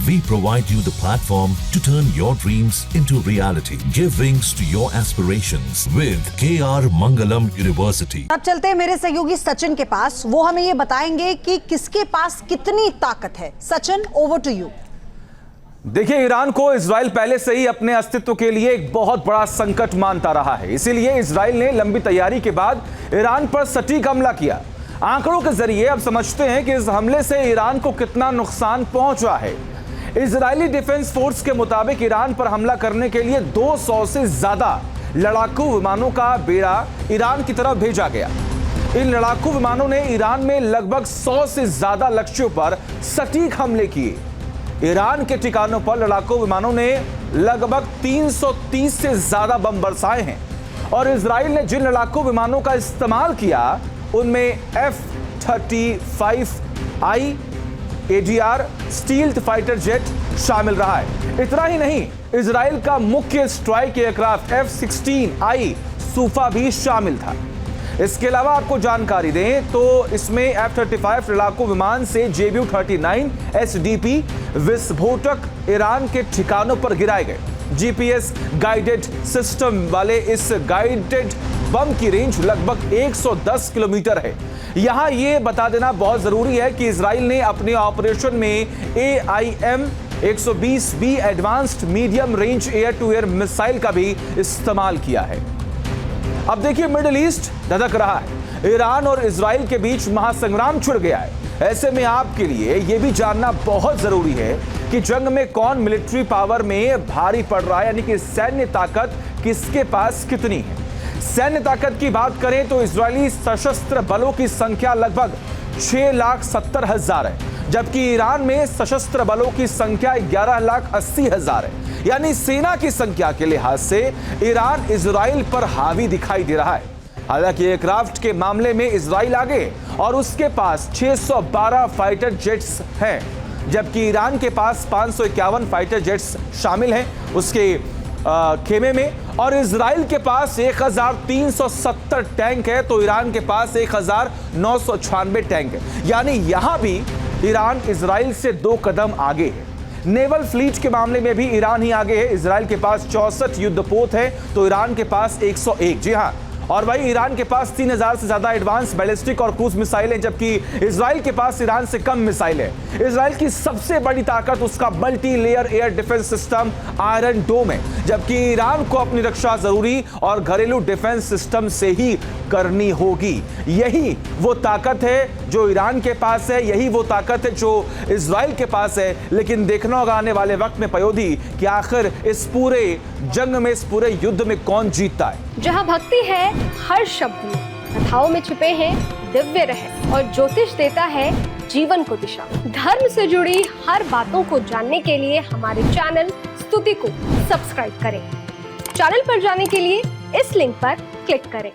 We provide you the platform to turn your dreams into reality. Give wings to your aspirations with KR Mangalam University. अब चलते हैं मेरे सहयोगी सचिन के पास। वो हमें ये बताएंगे कि किसके पास कितनी ताकत है। Sachin, over to you. देखिए, ईरान को इजराइल पहले से ही अपने अस्तित्व के लिए एक बहुत बड़ा संकट मानता रहा है। इसीलिए इजराइल ने लंबी तैयारी के बाद ईरान पर सटीक हमला किया। आंकड़ों के जरिए अब समझते हैं कि इस हमले से ईरान को कितना नुकसान पहुंचा है। इजरायली डिफेंस फोर्स के मुताबिक ईरान पर हमला करने के लिए 200 से ज्यादा लड़ाकू विमानों का बेड़ा ईरान की तरफ भेजा गया। इन लड़ाकू विमानों ने ईरान में लगभग 100 से ज्यादा लक्ष्यों पर सटीक हमले किए। ईरान के ठिकानों पर लड़ाकू विमानों ने लगभग 330 से ज्यादा बम बरसाए हैं और इजराइल ने जिन लड़ाकू विमानों का इस्तेमाल किया उनमें F-35I ADR stealth fighter jet शामिल रहा है। इतना ही नहीं, इजराइल का मुख्य स्ट्राइक एयरक्राफ्ट F-16I सूफा भी शामिल था। इसके अलावा आपको जानकारी दें तो इसमें F-35 लड़ाकू विमान से JBU-39 SDP विस्फोटक ईरान के ठिकानों पर गिराए गए। GPS गाइडेड सिस्टम वाले इस गाइडेड बम की रेंज लगभग 110 किलोमीटर है। यहां यह बता देना बहुत जरूरी है कि इजराइल ने अपने ऑपरेशन में AIM-120B advanced medium range air to air missile का भी इस्तेमाल किया है। अब देखिए, मिडिल ईस्ट धधक रहा है। ईरान और इजराइल के बीच महासंग्राम छिड़ गया है। ऐसे में आपके लिए यह भी जानना बहुत जरूरी है कि जंग में कौन मिलिट्री पावर में भारी पड़ रहा है, यानी कि सैन्य ताकत किसके पास कितनी है। सैन्य ताकत की बात करें तो इजरायली सशस्त्र बलों की संख्या लगभग 6,70,000 है, जबकि ईरान में सशस्त्र बलों की संख्या 11,80,000 है। यानी सेना की संख्या के लिहाज से ईरान इजराइल पर हावी दिखाई दे रहा है। हालांकि एयरक्राफ्ट के मामले में इजराइल आगे और उसके पास 612 फाइटर जेट्स हैं, जबकि ईरान के पास 551 फाइटर जेट्स शामिल हैं उसके खेमे में, और इजराइल के पास 1,370 टैंक है तो ईरान के पास 1,996 टैंक है। यानी यहां भी ईरान इजराइल से 2 कदम आगे है। नेवल फ्लीट के मामले में भी ईरान ही आगे है। इजराइल के पास 64 युद्धपोत है तो ईरान के पास 101। जी हां, और भाई ईरान के पास 3000 से ज्यादा एडवांस बैलिस्टिक और क्रूज मिसाइल हैं, जबकि इजराइल के पास ईरान से कम मिसाइल है। इजराइल की सबसे बड़ी ताकत उसका multi layer air defence system iron dome है, जबकि ईरान को अपनी रक्षा जरूरी और घरेलू डिफेंस सिस्टम से ही करनी होगी। यही वो ताकत है जो ईरान के पास है, यही वो ताकत है जो इजराइल के पास है। लेकिन देखना होगा आने वाले वक्त में पयोधी कि आखिर इस पूरे जंग में, इस पूरे युद्ध में कौन जीतता है। जहां भक्ति है हर शब्द में, कथाओं में छुपे हैं दिव्य रहस्य और ज्योतिष देता है जीवन को दिशा। धर्म से जुड़ी हर बातों को जानने के लिए हमारे चैनल स्तुति को सब्सक्राइब करें। चैनल पर जाने के लिए इस लिंक पर क्लिक करें।